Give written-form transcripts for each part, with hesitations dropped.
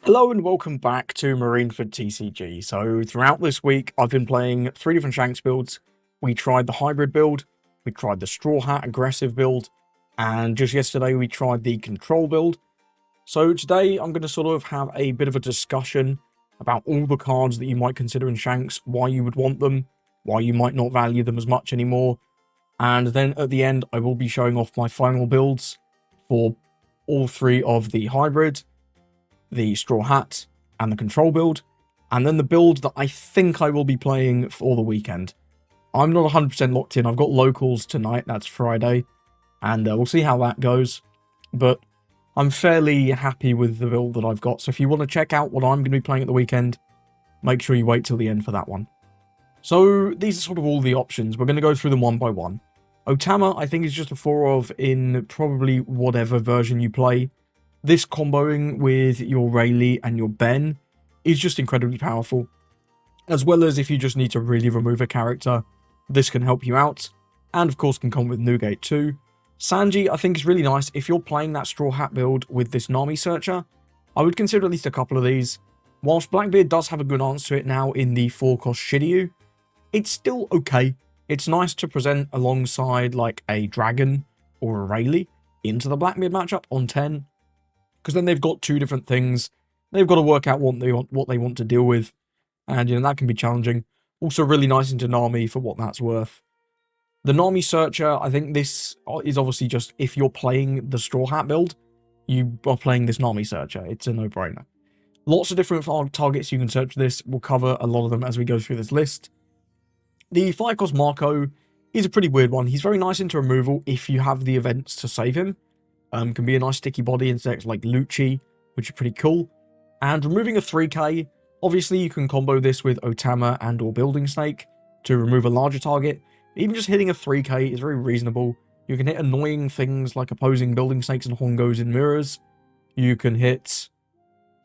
Hello and welcome back to Marineford TCG. So throughout this week, I've been playing 3 different Shanks builds. We tried the hybrid build, we tried the Straw Hat aggressive build, and just yesterday we tried the control build. So today I'm going to sort of have a bit of a discussion about all the cards that you might consider in Shanks, why you would want them, why you might not value them as much anymore, and then at the end I will be showing off my final builds for all 3 of the hybrid, the Straw Hat, and the control build, and then the build that I think I will be playing for the weekend. I'm not 100% locked in. I've got locals tonight, that's Friday, and we'll see how that goes, but I'm fairly happy with the build that I've got, so if you want to check out what I'm going to be playing at the weekend, make sure you wait till the end for that one. So these are sort of all the options. We're going to go through them one by one. Otama, I think, is just a 4 of in probably whatever version you play. This comboing with your Rayleigh and your Ben is just incredibly powerful. As well as if you just need to really remove a character, this can help you out. And of course can come with Newgate too. Sanji, I think, is really nice. If you're playing that Straw Hat build with this Nami Searcher, I would consider at least a couple of these. Whilst Blackbeard does have a good answer to it now in the 4-cost Shiryu, it's still okay. It's nice to present alongside like a Dragon or a Rayleigh into the Blackbeard matchup on 10. Because then they've got 2 different things. They've got to work out what they want to deal with. And, that can be challenging. Also really nice into Nami for what that's worth. The Nami Searcher, I think this is obviously just, if you're playing the Straw Hat build, you are playing this Nami Searcher. It's a no-brainer. Lots of different targets you can search for this. We'll cover a lot of them as we go through this list. The 5-cost Marco is a pretty weird one. He's very nice into removal if you have the events to save him. Can be a nice sticky body in decks like Lucci, which is pretty cool. And removing a 3k, obviously you can combo this with Otama and or Building Snake to remove a larger target. Even just hitting a 3k is very reasonable. You can hit annoying things like opposing Building Snakes and Hongos in mirrors. You can hit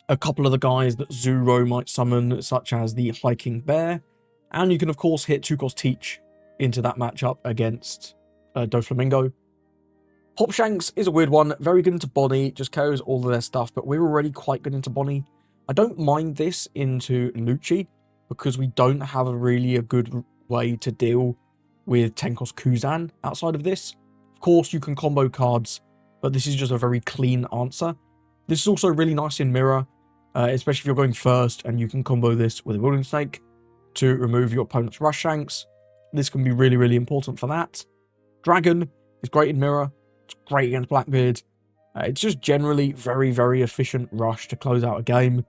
a couple of the guys that Zuro might summon, such as the Hiking Bear. And you can of course hit 2-cost Teach into that matchup against Doflamingo. Hat Shanks is a weird one, very good into Bonnie, just carries all of their stuff, but we're already quite good into Bonnie. I don't mind this into Lucci, because we don't have a good way to deal with 10-cost Kuzan outside of this. Of course, you can combo cards, but this is just a very clean answer. This is also really nice in Mirror, especially if you're going first, and you can combo this with a Building Snake to remove your opponent's Rush Shanks. This can be really, really important for that. Dragon is great in Mirror. It's great against Blackbeard. It's just generally very, very efficient rush to close out a game.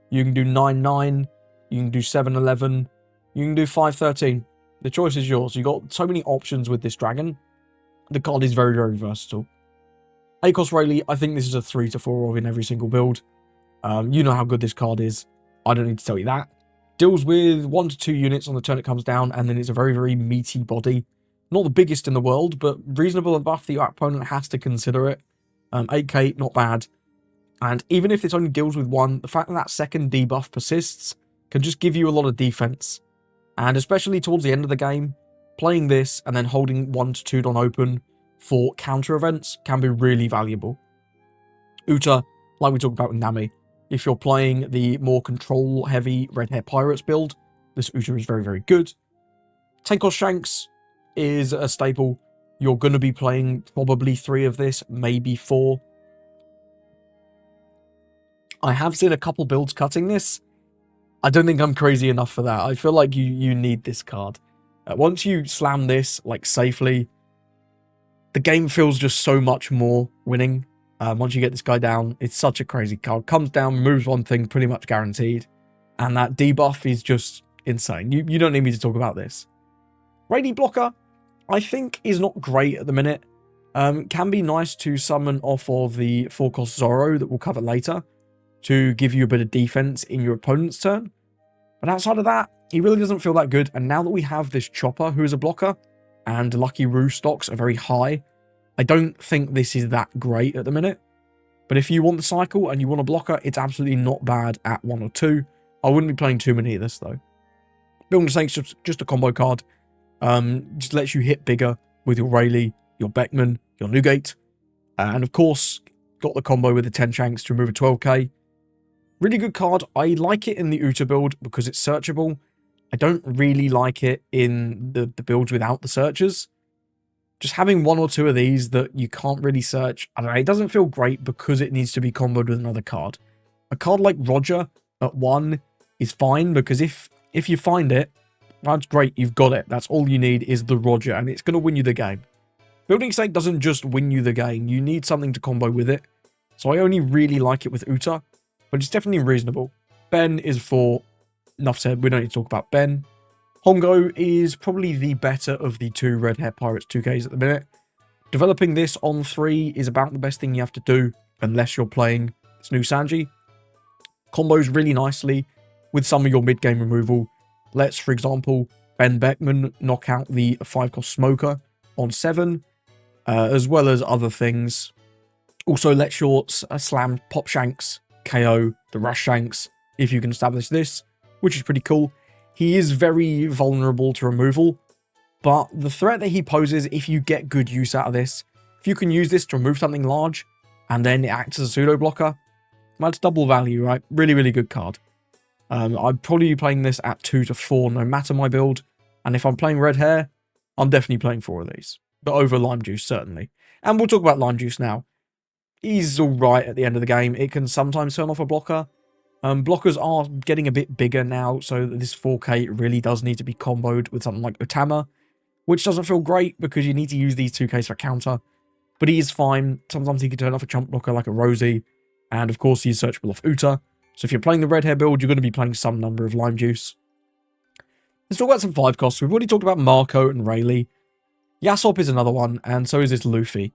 You can do 9-9, you can do 7-11, you can do 5-13. The choice is yours. You've got so many options with this Dragon. The card is very, very versatile. 8-cost Rayleigh, I think this is a 3 to 4 of in every single build. You know how good this card is. I don't need to tell you that. Deals with 1 to 2 units on the turn it comes down, and then it's a very, very meaty body. Not the biggest in the world, but reasonable enough that your opponent has to consider it. 8k, not bad. And even if it only deals with 1, the fact that that second debuff persists can just give you a lot of defense. And especially towards the end of the game, playing this and then holding 1 to 2 on open for counter events can be really valuable. Uta, like we talked about with Nami, if you're playing the more control-heavy Red Hair Pirates build, this Uta is very, very good. 10-cost Shanks is a staple. You're going to be playing probably 3 of this, maybe 4. I have seen a couple builds cutting this. I don't think I'm crazy enough for that. I feel like you need this card. Once you slam this like safely, the game feels just so much more winning. Once you get this guy down, it's such a crazy card. Comes down, removes 1 thing, pretty much guaranteed. And that debuff is just insane. You don't need me to talk about this. Rayleigh blocker, I think, is not great at the minute. Can be nice to summon off of the 4-cost Zoro that we'll cover later to give you a bit of defense in your opponent's turn. But outside of that, he really doesn't feel that good. And now that we have this Chopper who is a blocker, and Lucky Roo stocks are very high, I don't think this is that great at the minute. But if you want the cycle and you want a blocker, it's absolutely not bad at 1 or 2. I wouldn't be playing too many of this though. Building Snake's just a combo card. Just lets you hit bigger with your Rayleigh, your Beckman, your Newgate. And of course, got the combo with the 10 Shanks to remove a 12k. Really good card. I like it in the Uta build because it's searchable. I don't really like it in the builds without the searchers. Just having one or two of these that you can't really search, I don't know, it doesn't feel great because it needs to be comboed with another card. A card like Roger at 1 is fine because if you find it, that's great, you've got it. That's all you need is the Roger, and it's going to win you the game. Building State doesn't just win you the game, you need something to combo with it. So I only really like it with Uta, but it's definitely reasonable. Ben is 4. Enough said, we don't need to talk about Ben. Hongo is probably the better of the 2 Red Hair Pirates 2Ks at the minute. Developing this on 3 is about the best thing you have to do, unless you're playing this new Sanji. Combos really nicely with some of your mid-game removal. Let's, for example, Ben Beckman knock out the 5-cost Smoker on 7, as well as other things. Also, lets your slam Pop Shanks KO the Rush Shanks if you can establish this, which is pretty cool. He is very vulnerable to removal, but the threat that he poses, if you get good use out of this, if you can use this to remove something large, and then it acts as a pseudo blocker, that's double value, right? Really, really good card. I'd probably be playing this at 2 to 4, no matter my build, and if I'm playing Red Hair, I'm definitely playing 4 of these, but over Lime Juice, certainly. And we'll talk about Lime Juice now. He's alright at the end of the game. It can sometimes turn off a blocker. Blockers are getting a bit bigger now, so this 4K really does need to be comboed with something like Otama, which doesn't feel great because you need to use these 2Ks for counter, but he is fine. Sometimes he can turn off a chump blocker like a Rosie, and of course he's searchable off Uta, so if you're playing the Red Hair build, you're going to be playing some number of Lime Juice. Let's talk about some 5 costs. We've already talked about Marco and Rayleigh. Yasop is another one, and so is this Luffy.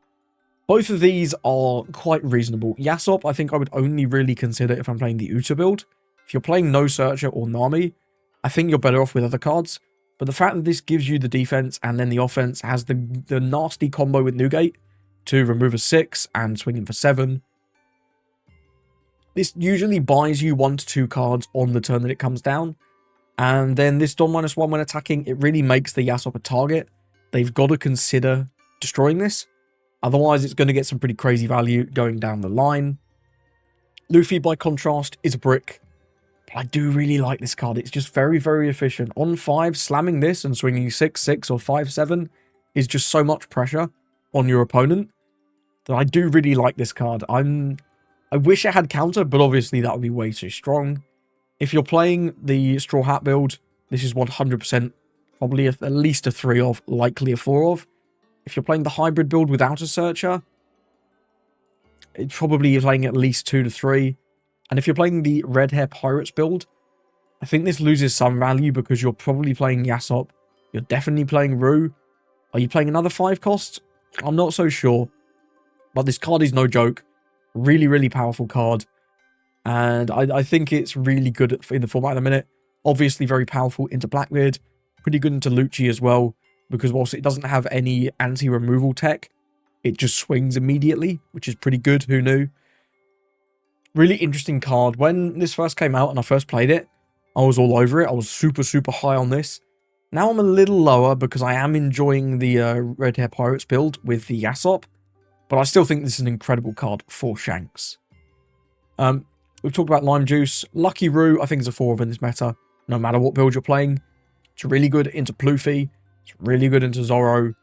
Both of these are quite reasonable. Yasop, I think I would only really consider if I'm playing the Uta build. If you're playing No Searcher or Nami, I think you're better off with other cards. But the fact that this gives you the defense and then the offense has the nasty combo with Newgate to remove a 6 and swing in for 7. This usually buys you 1 to 2 cards on the turn that it comes down. And then this Don -1 when attacking, it really makes the Yasop a target. They've got to consider destroying this. Otherwise, it's going to get some pretty crazy value going down the line. Luffy, by contrast, is a brick. But I do really like this card. It's just very, very efficient. On 5, slamming this and swinging 6-6 or 5-7 is just so much pressure on your opponent that I do really like this card. I wish it had counter, but obviously that would be way too strong. If you're playing the Straw Hat build, this is 100% probably at least a 3 of, likely a 4 of. If you're playing the hybrid build without a searcher, it's probably playing at least 2 to 3. And if you're playing the Red Hair Pirates build, I think this loses some value because you're probably playing Yasop. You're definitely playing Rue. Are you playing another 5 cost? I'm not so sure. But this card is no joke. Really, really powerful card. And I think it's really good in the format at the minute. Obviously very powerful into Blackbeard. Pretty good into Lucci as well. Because whilst it doesn't have any anti-removal tech, it just swings immediately, which is pretty good. Who knew? Really interesting card. When this first came out and I first played it, I was all over it. I was super, super high on this. Now I'm a little lower because I am enjoying the Red Hair Pirates build with the Yasop. But I still think this is an incredible card for Shanks. We've talked about Lime Juice. Lucky Roo, I think, is a 4 of in this meta, no matter what build you're playing. It's really good into Pluffy. It's really good into Zoro.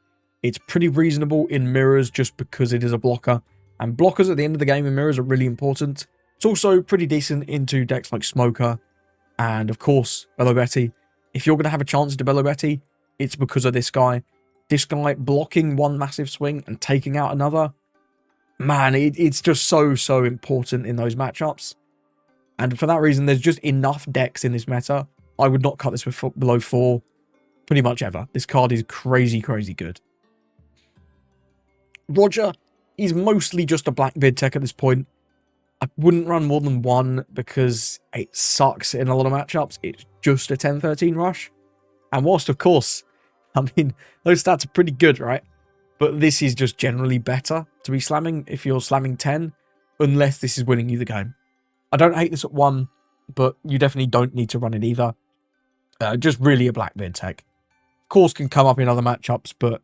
It's pretty reasonable in mirrors just because it is a blocker. And blockers at the end of the game in mirrors are really important. It's also pretty decent into decks like Smoker. And of course, Bello Betty. If you're going to have a chance to Bello Betty, it's because of this guy. This guy blocking one massive swing and taking out another. Man, it's just so, so important in those matchups. And for that reason, there's just enough decks in this meta. I would not cut this below 4. Pretty much ever. This card is crazy, crazy good. Roger, he's mostly just a Blackbeard tech at this point. I wouldn't run more than 1 because it sucks in a lot of matchups. It's just a 10-13 rush. And whilst, of course, I mean, those stats are pretty good, right? But this is just generally better to be slamming if you're slamming 10, unless this is winning you the game. I don't hate this at 1, but you definitely don't need to run it either. Just really a Blackbeard tech. Of course, can come up in other matchups, but,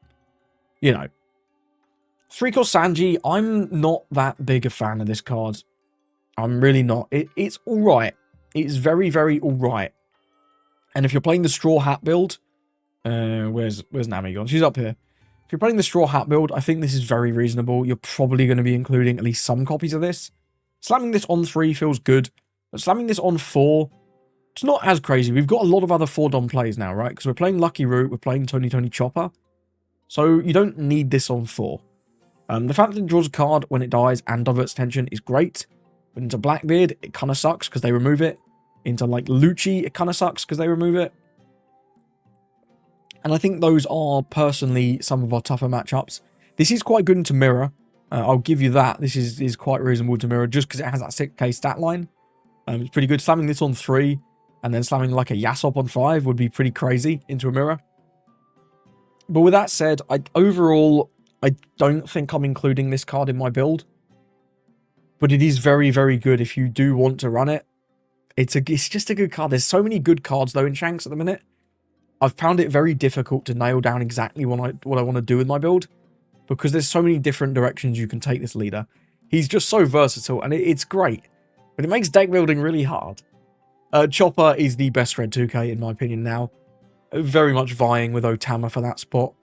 you know. 3-cost Sanji, I'm not that big a fan of this card. I'm really not. It's alright. It's very, very alright. And if you're playing the Straw Hat build, where's Nami gone? She's up here. If you're playing the Straw Hat build, I think this is very reasonable. You're probably going to be including at least some copies of this. Slamming this on 3 feels good, but slamming this on 4, it's not as crazy. We've got a lot of other 4-dom plays now, right? Because we're playing Lucky Root, we're playing Tony Chopper. So you don't need this on 4. The fact that it draws a card when it dies and diverts attention is great. But into Blackbeard, it kind of sucks because they remove it. Into like Lucci, it kind of sucks because they remove it. And I think those are personally some of our tougher matchups. This is quite good into Mirror. I'll give you that. This is quite reasonable to Mirror just because it has that 6k stat line. It's pretty good. Slamming this on 3 and then slamming like a Yasop on 5 would be pretty crazy into a Mirror. But with that said, overall, I don't think I'm including this card in my build. But it is very, very good if you do want to run it. It's just a good card. There's so many good cards, though, in Shanks at the minute. I've found it very difficult to nail down exactly what I want to do with my build. Because there's so many different directions you can take this leader. He's just so versatile, and it's great. But it makes deck building really hard. Chopper is the best red 2k, in my opinion, now. Very much vying with Otama for that spot.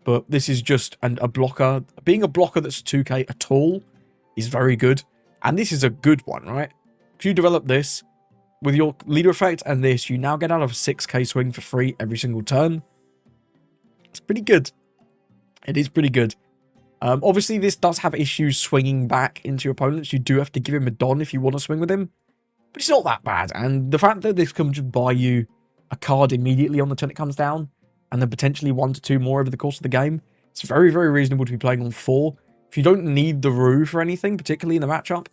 But this is just a blocker. Being a blocker that's 2k at all is very good. And this is a good one, right? If you develop this, with your leader effect and this, you now get out of a 6k swing for free every single turn. It's pretty good. It is pretty good. Obviously, this does have issues swinging back into your opponents. You do have to give him a Don if you want to swing with him. But it's not that bad. And the fact that this can just buy you a card immediately on the turn it comes down, and then potentially 1 to 2 more over the course of the game, it's very, very reasonable to be playing on 4. If you don't need the Rue for anything, particularly in the matchup,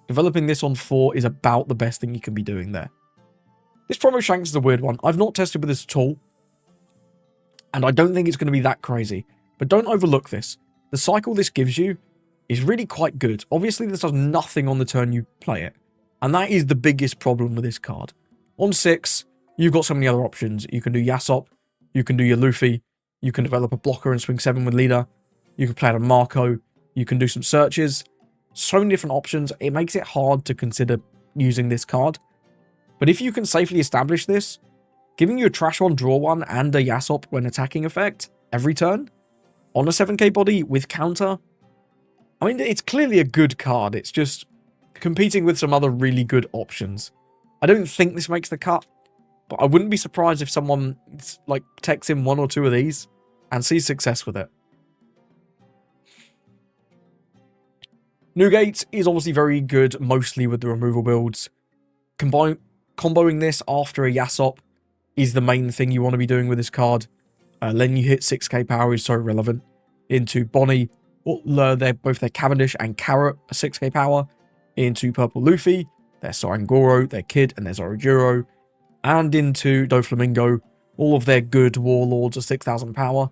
developing this on 4 is about the best thing you can be doing there. This promo Shanks is a weird one. I've not tested with this at all, and I don't think it's going to be that crazy. But don't overlook this. The cycle this gives you is really quite good. Obviously, this does nothing on the turn you play it, and that is the biggest problem with this card. On 6, you've got so many other options. You can do Yasop, you can do your Luffy, you can develop a blocker and swing 7 with leader, you can play out a Marco, you can do some searches. So many different options. It makes it hard to consider using this card. But if you can safely establish this, giving you a Trash 1, Draw 1, and a Yasop when attacking effect every turn, on a 7k body with counter, I mean, it's clearly a good card. It's just competing with some other really good options. I don't think this makes the cut, but I wouldn't be surprised if someone like techs in 1 or 2 of these and sees success with it. Newgate is obviously very good, mostly with the removal builds. Comboing this after a Yasop is the main thing you want to be doing with this card. Letting you hit 6k power is so relevant. Into Bonnie, they're both their Cavendish and Carrot, a 6k power. Into Purple Luffy, their Sarangoro, their Kid, and their Zorojuro. And into Doflamingo, all of their good Warlords are 6,000 power.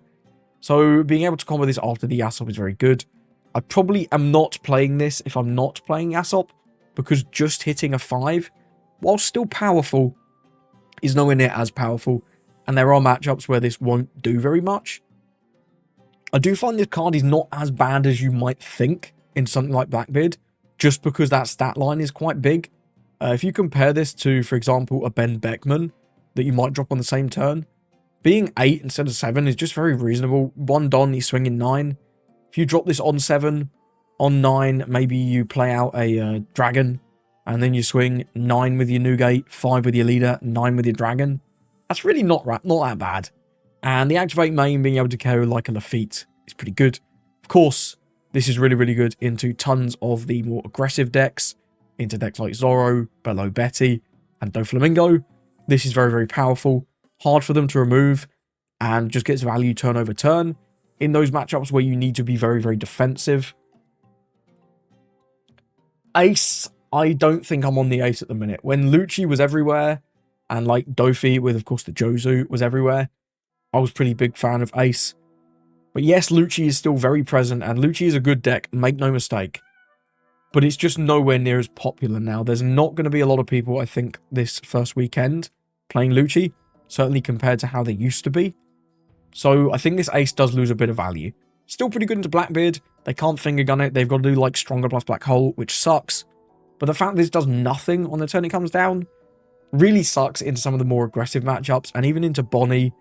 So being able to combo this after the Yasop is very good. I probably am not playing this if I'm not playing Yasop, because just hitting a 5, while still powerful, is nowhere near as powerful, and there are matchups where this won't do very much. I do find this card is not as bad as you might think in something like Blackbeard, just because that stat line is quite big. If you compare this to, for example, a Ben Beckman that you might drop on the same turn, being 8 instead of 7 is just very reasonable. 1 Don, he's swinging 9. If you drop this on 7, on 9, maybe you play out a Dragon, and then you swing 9 with your Newgate, 5 with your leader, 9 with your Dragon. That's really not that bad. And the Activate main being able to KO like a Lafitte is pretty good. Of course, this is really, really good into tons of the more aggressive decks, into decks like Zoro, Below Betty, and Doflamingo. This is very, very powerful, hard for them to remove, and just gets value turn over turn in those matchups where you need to be very, very defensive. Ace, I don't think I'm on the Ace at the minute. When Lucci was everywhere, and like Dofi with, of course, the Jozu was everywhere, I was a pretty big fan of Ace. But yes, Lucci is still very present, and Lucci is a good deck, make no mistake. But it's just nowhere near as popular now. There's not going to be a lot of people, I think, this first weekend playing Lucci, certainly compared to how they used to be. So I think this Ace does lose a bit of value. Still pretty good into Blackbeard. They can't finger gun it. They've got to do like Stronger plus Black Hole, which sucks. But the fact this does nothing on the turn it comes down really sucks into some of the more aggressive matchups, and even into Bonnie,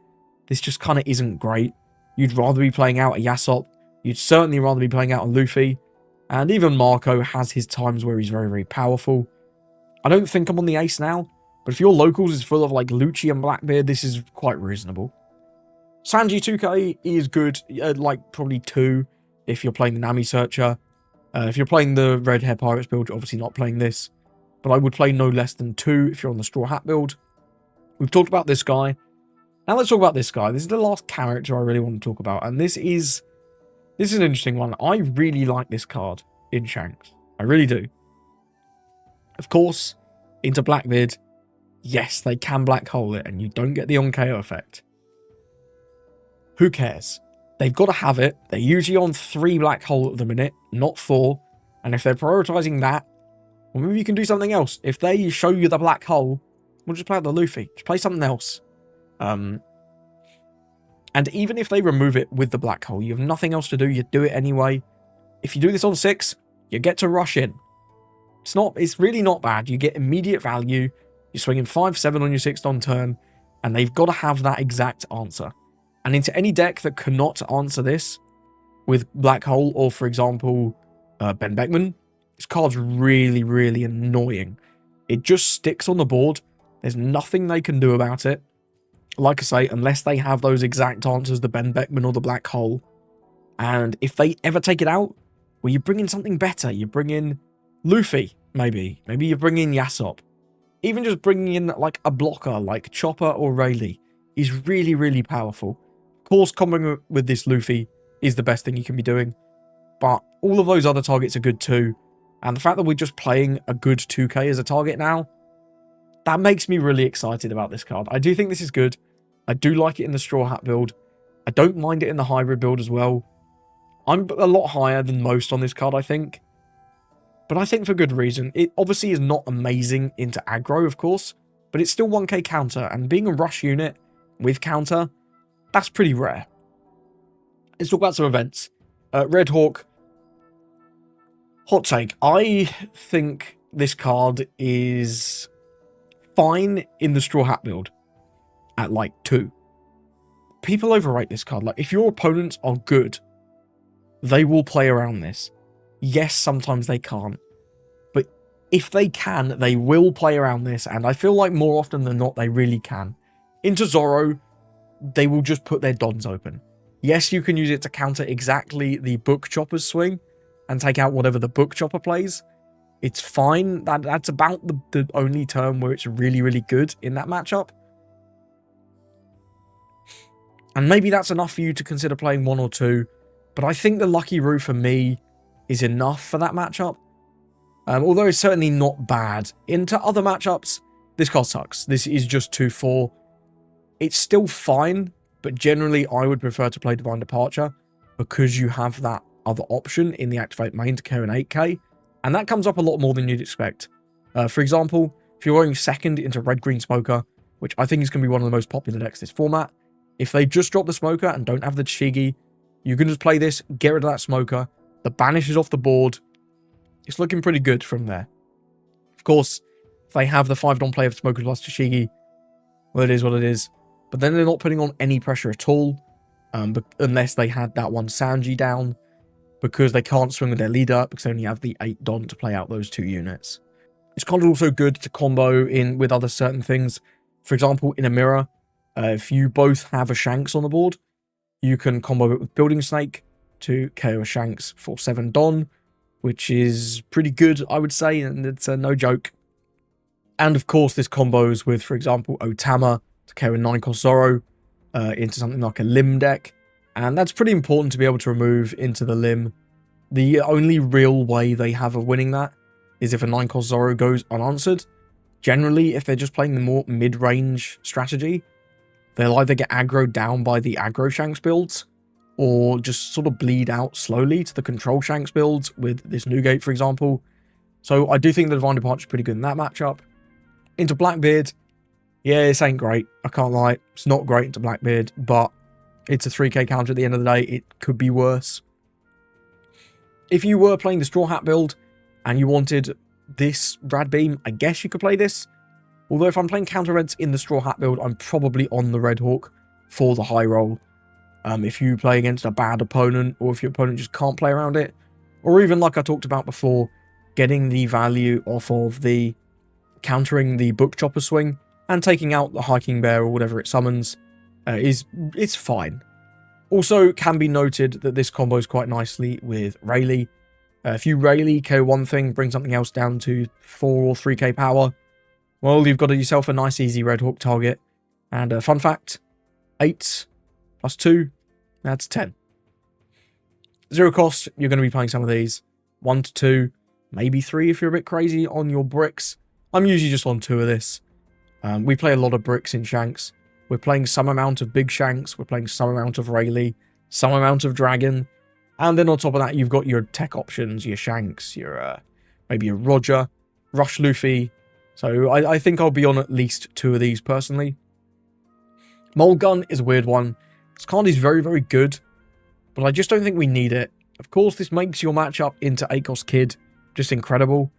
this just kind of isn't great. You'd rather be playing out a Yasop, you'd certainly rather be playing out a Luffy, and even Marco has his times where he's very, very powerful. I don't think I'm on the ace now, but if your locals is full of like Lucci and Blackbeard, this is quite reasonable. Sanji 2k is good, like probably 2 if you're playing the Nami Searcher. If you're playing the Red Hair Pirates build, you're obviously not playing this. But I would play no less than 2 if you're on the Straw Hat build. We've talked about this guy. Now let's talk about this guy. This is the last character I really want to talk about. And this is an interesting one. I really like this card in Shanks. I really do. Of course, into Blackbeard, yes, they can black hole it and you don't get the on-KO effect. Who cares? They've got to have it. They're usually on 3 black hole at the minute, not 4. And if they're prioritizing that, well, maybe you can do something else. If they show you the black hole, we'll just play out the Luffy. Just play something else. And even if they remove it with the black hole, you have nothing else to do. You do it anyway. If you do this on 6, you get to rush in. It's really not bad. You get immediate value. You're swinging 5-7 on your 6th on turn, and they've got to have that exact answer. And into any deck that cannot answer this with black hole, or for example, Ben Beckman, this card's really, really annoying. It just sticks on the board. There's nothing they can do about it. Like I say, unless they have those exact answers, the Ben Beckman or the black hole. And if they ever take it out, well, you bring in something better. You bring in Luffy, maybe. Maybe you bring in Yasop. Even just bringing in like a blocker like Chopper or Rayleigh is really, really powerful. Of course, comboing with this Luffy is the best thing you can be doing. But all of those other targets are good too. And the fact that we're just playing a good 2k as a target now, that makes me really excited about this card. I do think this is good. I do like it in the Straw Hat build. I don't mind it in the hybrid build as well. I'm a lot higher than most on this card, I think. But I think for good reason. It obviously is not amazing into aggro, of course, but it's still 1k counter, and being a rush unit with counter, that's pretty rare. Let's talk about some events. Red Hawk. Hot take. I think this card is fine in the Straw Hat build at like 2. People overrate this card. Like, if your opponents are good, they will play around this. Yes, sometimes they can't. But if they can, they will play around this. And I feel like more often than not, they really can. Into Zoro, they will just put their dons open. Yes, you can use it to counter exactly the Book Chopper's swing and take out whatever the Book Chopper plays. It's fine. That's about the only turn where it's really, really good in that matchup. And maybe that's enough for you to consider playing 1 or 2. But I think the Lucky Roo for me is enough for that matchup. Although it's certainly not bad. Into other matchups, this card sucks. This is just 2-4. It's still fine, but generally I would prefer to play Divine Departure because you have that other option in the Activate main to carry an 8k. And that comes up a lot more than you'd expect. For example, if you're going second into Red-Green Smoker, which I think is going to be one of the most popular decks this format, if they just drop the Smoker and don't have the Tashigi, you can just play this, get rid of that Smoker, the Banish is off the board. It's looking pretty good from there. Of course, if they have the 5-don play of Smoker plus Tashigi, well, it is what it is. But then they're not putting on any pressure at all, unless they had that one Sanji down, because they can't swing with their leader, because they only have the 8-don to play out those 2 units. It's kind of also good to combo in with other certain things. For example, in a mirror, if you both have a Shanks on the board, you can combo it with Building Snake to KO a Shanks for 7-don, which is pretty good, I would say, and it's no joke. And of course, this combos with, for example, Otama to KO a 9-cost Zoro into something like a Limb deck. And that's pretty important to be able to remove into the Limb. The only real way they have of winning that is if a 9-cost Zoro goes unanswered. Generally, if they're just playing the more mid-range strategy, they'll either get aggroed down by the aggro Shanks builds, or just sort of bleed out slowly to the control Shanks builds with this Newgate, for example. So I do think the Divine Departure is pretty good in that matchup. Into Blackbeard, yeah, this ain't great. I can't lie. It's not great into Blackbeard, but it's a 3k counter at the end of the day. It could be worse. If you were playing the Straw Hat build and you wanted this Rad Beam, I guess you could play this. Although if I'm playing counter reds in the Straw Hat build, I'm probably on the Red Hawk for the high roll. If you play against a bad opponent, or if your opponent just can't play around it, or even like I talked about before, getting the value off of the countering the Book Chopper swing and taking out the Hiking Bear or whatever it summons it's fine. Also, can be noted that this combos quite nicely with Rayleigh. If you Rayleigh KO one thing, bring something else down to 4 or 3k power, well, you've got yourself a nice easy Red Hawk target. And fun fact, 8 plus 2, that's 10. 0 cost, you're going to be playing some of these. 1 to 2, maybe 3 if you're a bit crazy on your bricks. I'm usually just on 2 of this. We play a lot of bricks in Shanks. We're playing some amount of Big Shanks. We're playing some amount of Rayleigh. Some amount of Dragon. And then on top of that, you've got your tech options, your Shanks, your maybe a Roger, Rush Luffy. So I think I'll be on at least 2 of these personally. Mold Gun is a weird one. This card is very, very good, but I just don't think we need it. Of course, this makes your matchup into ACOS Kid just incredible.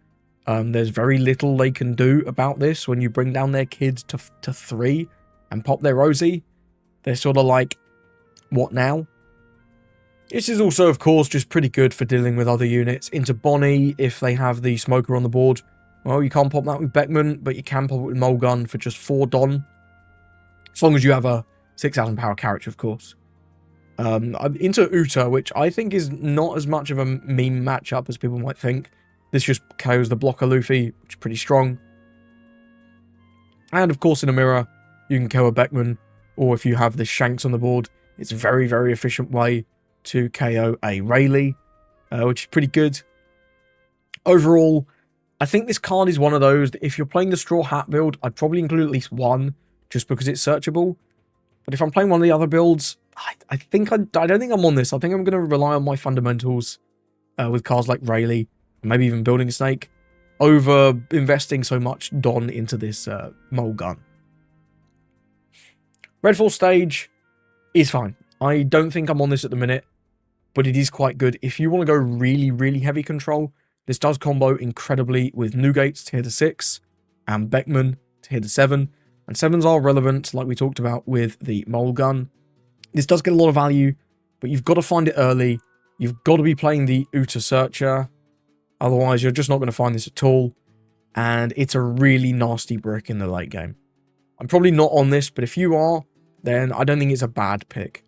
There's very little they can do about this when you bring down their kids to 3 and pop their Rosie. They're sort of like, what now? This is also, of course, just pretty good for dealing with other units. Into Bonnie, if they have the Smoker on the board. Well, you can't pop that with Beckman, but you can pop it with Mold Gun for just 4 Don. As long as you have a 6,000 power character, of course. Into Uta, which I think is not as much of a meme matchup as people might think. This just KOs the blocker Luffy, which is pretty strong. And of course in a mirror, you can KO a Beckman, or if you have the Shanks on the board, it's a very, very efficient way to KO a Rayleigh, which is pretty good. Overall, I think this card is one of those that if you're playing the Straw Hat build, I'd probably include at least 1, just because it's searchable. But if I'm playing one of the other builds, I don't think I'm on this. I think I'm going to rely on my fundamentals with cards like Rayleigh, maybe even Building Snake, over investing so much Don into this Mold Gun. Redfall stage is fine. I don't think I'm on this at the minute, but it is quite good. If you want to go really, really heavy control, this does combo incredibly with Newgates to hit a 6 and Beckman to hit a 7. And 7s are relevant, like we talked about with the Mold Gun. This does get a lot of value, but you've got to find it early. You've got to be playing the Uta Searcher. Otherwise, you're just not going to find this at all. And it's a really nasty brick in the late game. I'm probably not on this, but if you are, then I don't think it's a bad pick.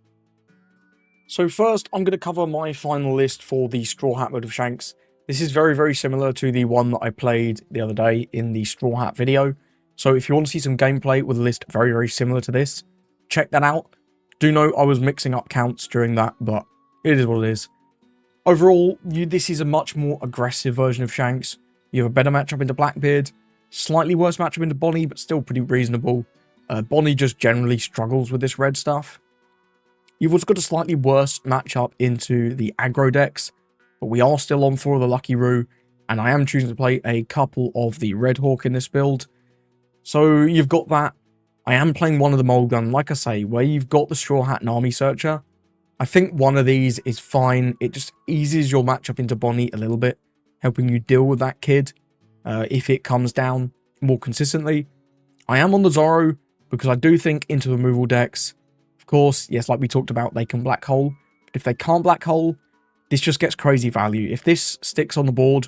So first, I'm going to cover my final list for the Straw Hat mode of Shanks. This is very, very similar to the one that I played the other day in the Straw Hat video. So if you want to see some gameplay with a list very, very similar to this, check that out. Do know I was mixing up counts during that, but it is what it is. Overall, this is a much more aggressive version of Shanks. You have a better matchup into Blackbeard, slightly worse matchup into Bonnie, but still pretty reasonable. Bonnie just generally struggles with this red stuff. You've also got a slightly worse matchup into the aggro decks, but we are still on 4 of the Lucky Roo, and I am choosing to play a couple of the Red Hawk in this build. So you've got that. I am playing one of the Mold Gun, like I say, where you've got the Straw Hat and Army Searcher. I think one of these is fine. It just eases your matchup into Bonnie a little bit, helping you deal with that kid if it comes down more consistently. I am on the Zorro because I do think into removal decks, of course, yes, like we talked about, they can Black Hole. But if they can't Black Hole, this just gets crazy value. If this sticks on the board,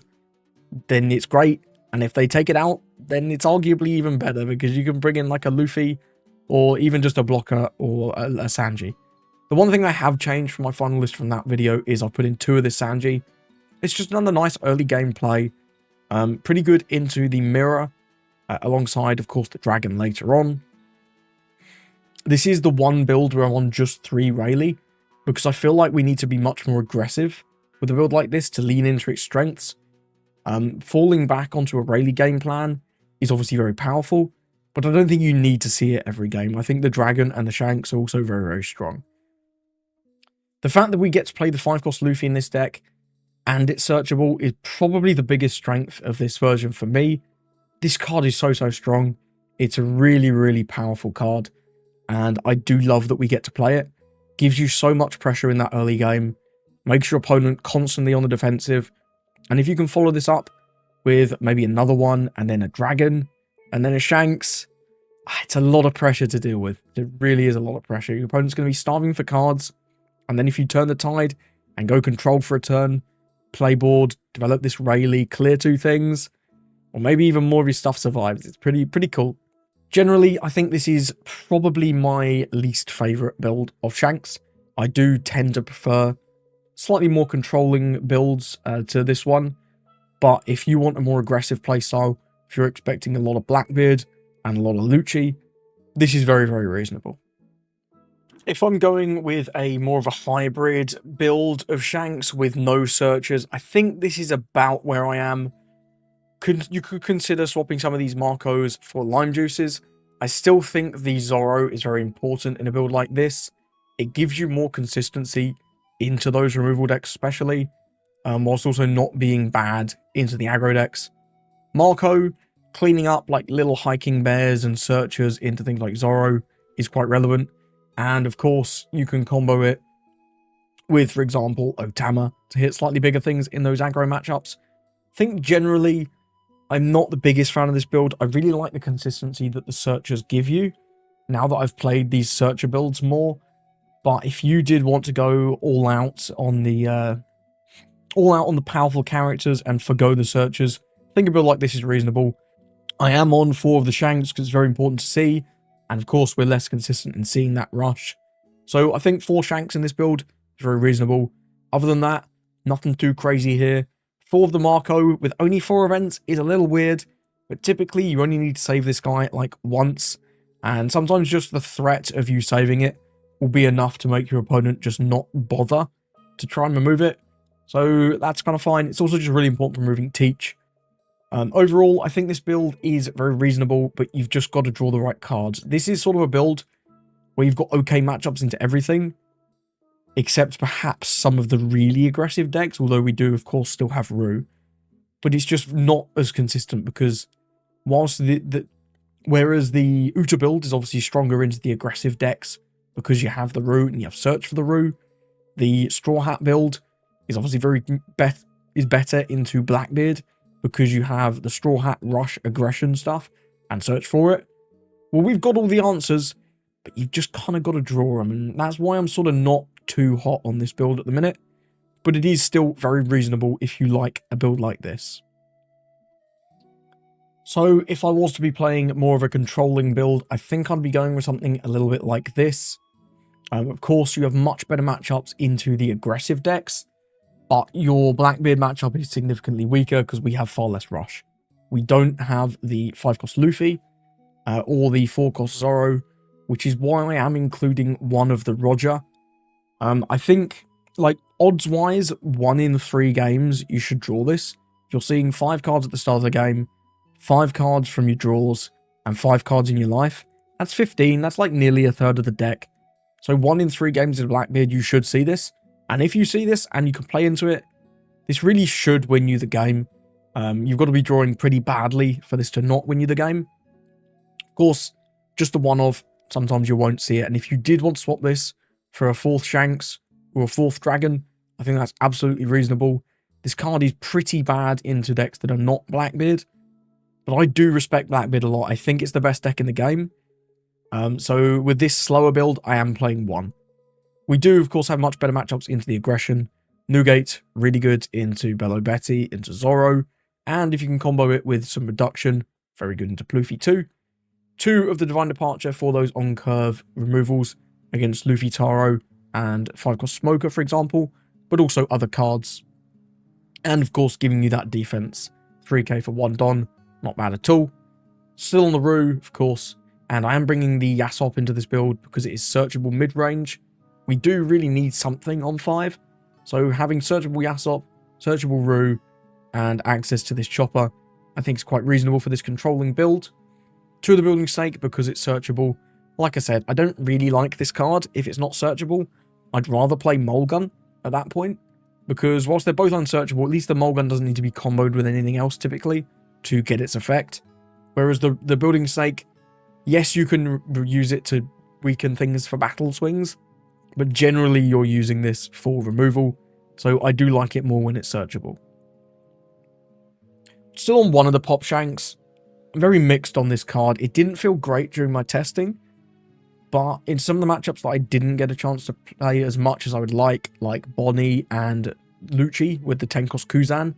then it's great. And if they take it out, then it's arguably even better because you can bring in like a Luffy or even just a blocker or a Sanji. The one thing I have changed from my final list from that video is I've put in 2 of this Sanji. It's just another nice early game play. Pretty good into the mirror alongside, of course, the dragon later on. This is the one build where I'm on just 3 Rayleigh because I feel like we need to be much more aggressive with a build like this to lean into its strengths. Falling back onto a Rayleigh game plan is obviously very powerful, but I don't think you need to see it every game. I think the Dragon and the Shanks are also very, very strong. The fact that we get to play the 5-cost Luffy in this deck and it's searchable is probably the biggest strength of this version for me. This card is so, so strong. It's a really, really powerful card, and I do love that we get to play it. Gives you so much pressure in that early game, makes your opponent constantly on the defensive. And if you can follow this up with maybe another one, and then a dragon, and then a Shanks. It's a lot of pressure to deal with. It really is a lot of pressure. Your opponent's going to be starving for cards, and then if you turn the tide and go control for a turn, play board, develop this Rayleigh, clear 2 things, or maybe even more of your stuff survives. It's pretty cool. Generally, I think this is probably my least favourite build of Shanks. I do tend to prefer slightly more controlling builds to this one, but if you want a more aggressive playstyle, if you're expecting a lot of Blackbeard and a lot of Lucci, this is very, very reasonable. If I'm going with a more of a hybrid build of Shanks with no searchers, I think this is about where I am. You could consider swapping some of these Marcos for Lime Juices. I still think the Zorro is very important in a build like this. It gives you more consistency into those removal decks especially, whilst also not being bad into the aggro decks. Marco, cleaning up like little hiking bears and searchers into things like Zorro is quite relevant. And of course, you can combo it with, for example, Otama to hit slightly bigger things in those aggro matchups. I think generally, I'm not the biggest fan of this build. I really like the consistency that the searchers give you now that I've played these searcher builds more. But if you did want to go all out on the powerful characters and forgo the searchers, I think a build like this is reasonable. I am on 4 of the Shanks because it's very important to see, and of course we're less consistent in seeing that rush. So I think 4 Shanks in this build is very reasonable. Other than that, nothing too crazy here. 4 of the Marco with only 4 events is a little weird, but typically you only need to save this guy like once, and sometimes just the threat of you saving it will be enough to make your opponent just not bother to try and remove it. So that's kind of fine. It's also just really important for removing Teach. Overall, I think this build is very reasonable, but you've just got to draw the right cards. This is sort of a build where you've got okay matchups into everything, except perhaps some of the really aggressive decks, although we do, of course, still have Rue. But it's just not as consistent because whilst whereas the Uta build is obviously stronger into the aggressive decks because you have the Rue and you have Search for the Rue, the Straw Hat build is obviously better into Blackbeard because you have the Straw Hat Rush aggression stuff and Search for it. Well, we've got all the answers, but you've just kind of got to draw them, and that's why I'm sort of not too hot on this build at the minute, but it is still very reasonable if you like a build like this. So if I was to be playing more of a controlling build, I think I'd be going with something a little bit like this. Of course, you have much better matchups into the aggressive decks, but your Blackbeard matchup is significantly weaker because we have far less rush. We don't have the 5-cost Luffy or the 4-cost Zorro, which is why I am including one of the Roger. I think, like, odds-wise, 1 in 3 games, you should draw this. You're seeing 5 cards at the start of the game, 5 cards from your draws, and 5 cards in your life. That's 15. That's like nearly a third of the deck. So 1 in 3 games in Blackbeard, you should see this. And if you see this and you can play into it, this really should win you the game. You've got to be drawing pretty badly for this to not win you the game. Of course, just a one-off. Sometimes you won't see it. And if you did want to swap this for a 4th Shanks or a 4th Dragon, I think that's absolutely reasonable. This card is pretty bad into decks that are not Blackbeard, but I do respect Blackbeard a lot. I think it's the best deck in the game. So with this slower build, I am playing 1. We do, of course, have much better matchups into the aggression. Newgate, really good into Bello Betty, into Zorro, and if you can combo it with some reduction, very good into Ploofy too. 2 of the Divine Departure for those on-curve removals against Luffy Taro and 5-cost Smoker, for example, but also other cards. And, of course, giving you that defense. 3k for 1 Don, not bad at all. Still on the Rue, of course, and I am bringing the Yasop into this build because it is searchable mid-range. We do really need something on 5, so having searchable Yasop, searchable Rue, and access to this chopper, I think is quite reasonable for this controlling build. To the building's sake, because it's searchable. Like I said, I don't really like this card if it's not searchable. I'd rather play Mulgun at that point, because whilst they're both unsearchable, at least the Mulgun doesn't need to be comboed with anything else typically to get its effect. Whereas the building's sake, yes, you can use it to weaken things for battle swings, but generally you're using this for removal, so I do like it more when it's searchable. Still on one of the Pop Shanks. I'm very mixed on this card. It didn't feel great during my testing, but in some of the matchups that I didn't get a chance to play as much as I would like Bonnie and Lucci with the 10-cost Kuzan,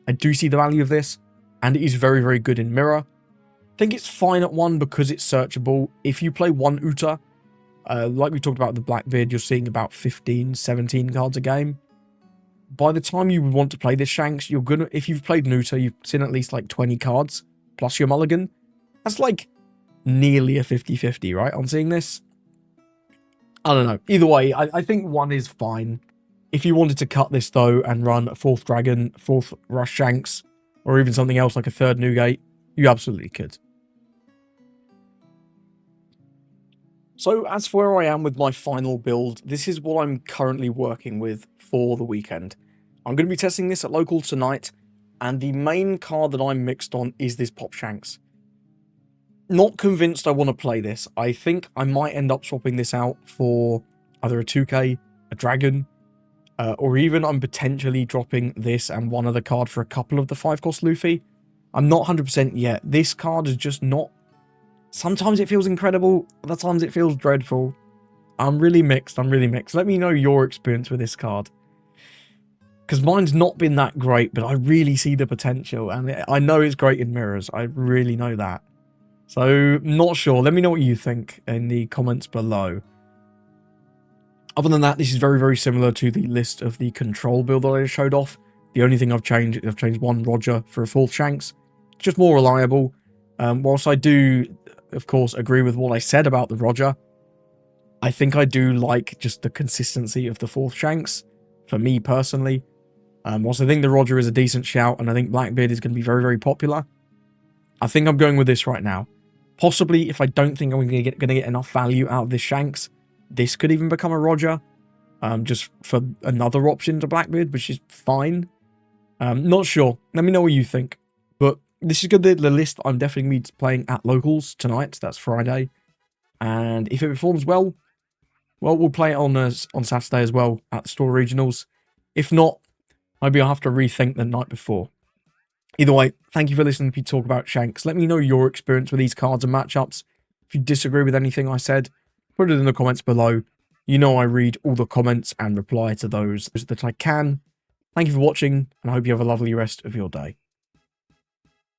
I do see the value of this, and it is very, very good in Mirror. I think it's fine at 1 because it's searchable. If you play 1 Uta, like we talked about the Blackbeard, you're seeing about 15, 17 cards a game. By the time you would want to play this Shanks, you're gonna, if you've played Nuta, you've seen at least like 20 cards, plus your mulligan. That's like nearly a 50-50, right? On seeing this. I don't know. Either way, I think 1 is fine. If you wanted to cut this though and run a 4th Dragon, 4th Rush Shanks, or even something else like a 3rd Newgate, you absolutely could. So as for where I am with my final build, this is what I'm currently working with for the weekend. I'm going to be testing this at local tonight, and the main card that I'm mixed on is this Pop Shanks. Not convinced I want to play this. I think I might end up swapping this out for either a 2k, a Dragon, or even I'm potentially dropping this and one other card for a couple of the 5-cost Luffy. I'm not 100% yet. This card is just not... Sometimes it feels incredible, other times it feels dreadful. I'm really mixed. Let me know your experience with this card. Because mine's not been that great, but I really see the potential. And I know it's great in mirrors. I really know that. So, not sure. Let me know what you think in the comments below. Other than that, this is very, very similar to the list of the control build that I just showed off. The only thing I've changed 1 Roger for a 4th Shanks. Just more reliable. Whilst I do, of course, agree with what I said about the Roger, I think I do like just the consistency of the 4th Shanks, for me personally. Whilst I think the Roger is a decent shout, and I think Blackbeard is going to be very, very popular, I think I'm going with this right now. Possibly, if I don't think I'm going to get enough value out of this Shanks, this could even become a Roger, just for another option to Blackbeard, which is fine. Not sure. Let me know what you think. But this is good. The list I'm definitely going to be playing at locals tonight. That's Friday. And if it performs well, we'll play it on Saturday as well at the store regionals. If not, maybe I'll have to rethink the night before. Either way, thank you for listening to me talk about Shanks. Let me know your experience with these cards and matchups. If you disagree with anything I said, put it in the comments below. You know I read all the comments and reply to those that I can. Thank you for watching, and I hope you have a lovely rest of your day.